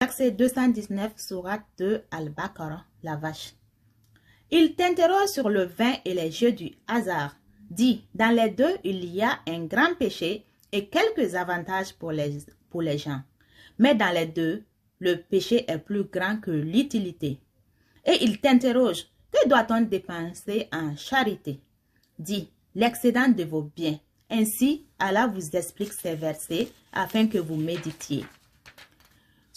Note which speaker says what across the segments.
Speaker 1: Verset 219, sourate 2 Al-Baqarah, la vache. Il t'interroge sur le vin et les jeux du hasard. Dis, dans les deux, il y a un grand péché et quelques avantages pour les gens. Mais dans les deux, le péché est plus grand que l'utilité. Et il t'interroge, que doit-on dépenser en charité? Dis, l'excédent de vos biens. Ainsi, Allah vous explique ces versets afin que vous méditiez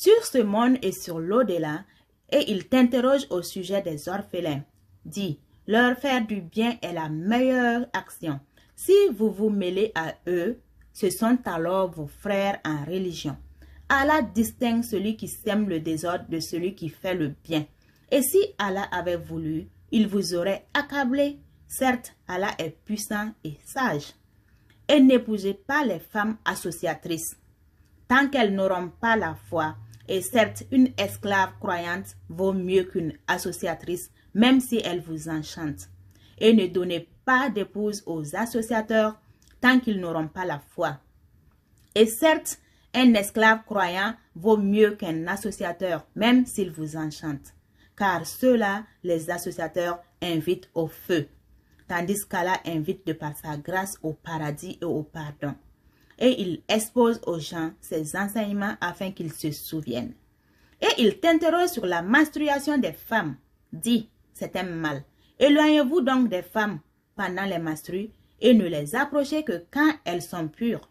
Speaker 1: sur ce monde et sur l'au-delà, et il t'interroge au sujet des orphelins. Dis, leur faire du bien est la meilleure action. Si vous vous mêlez à eux, ce sont alors vos frères en religion. Allah distingue celui qui sème le désordre de celui qui fait le bien. Et si Allah avait voulu, il vous aurait accablé. Certes, Allah est puissant et sage. Et n'épousez pas les femmes associatrices, tant qu'elles n'auront pas la foi. Et certes, une esclave croyante vaut mieux qu'une associatrice, même si elle vous enchante. Et ne donnez pas d'épouse aux associateurs, tant qu'ils n'auront pas la foi. Et certes, un esclave croyant vaut mieux qu'un associateur, même s'il vous enchante. Car ceux-là, les associateurs, invitent au feu, tandis qu'Allah invite de par sa grâce au paradis et au pardon. Et il expose aux gens ses enseignements afin qu'ils se souviennent. Et il t'interroge sur la menstruation des femmes. Dis, c'est un mal. Éloignez-vous donc des femmes pendant les menstrues et ne les approchez que quand elles sont pures.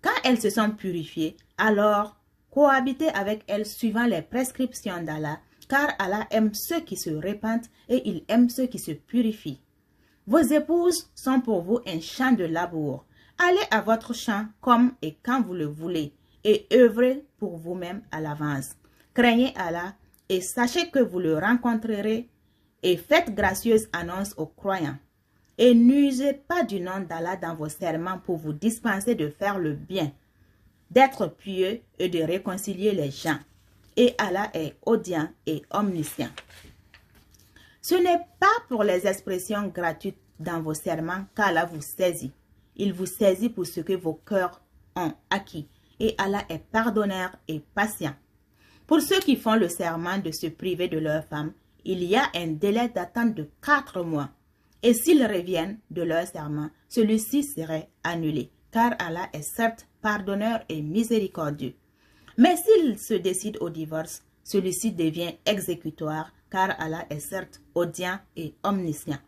Speaker 1: Quand elles se sont purifiées, alors cohabitez avec elles suivant les prescriptions d'Allah, car Allah aime ceux qui se repentent et il aime ceux qui se purifient. Vos épouses sont pour vous un champ de labour. Allez à votre champ comme et quand vous le voulez et œuvrez pour vous-même à l'avance. Craignez Allah et sachez que vous le rencontrerez et faites gracieuse annonce aux croyants. Et n'usez pas du nom d'Allah dans vos serments pour vous dispenser de faire le bien, d'être pieux et de réconcilier les gens. Et Allah est audient et omniscient. Ce n'est pas pour les expressions gratuites dans vos serments qu'Allah vous saisit. Il vous saisit pour ce que vos cœurs ont acquis. Et Allah est pardonneur et patient. Pour ceux qui font le serment de se priver de leur femme, il y a un délai d'attente de 4 mois. Et s'ils reviennent de leur serment, celui-ci serait annulé. Car Allah est certes pardonneur et miséricordieux. Mais s'ils se décident au divorce, celui-ci devient exécutoire. Car Allah est certes audient et omniscient.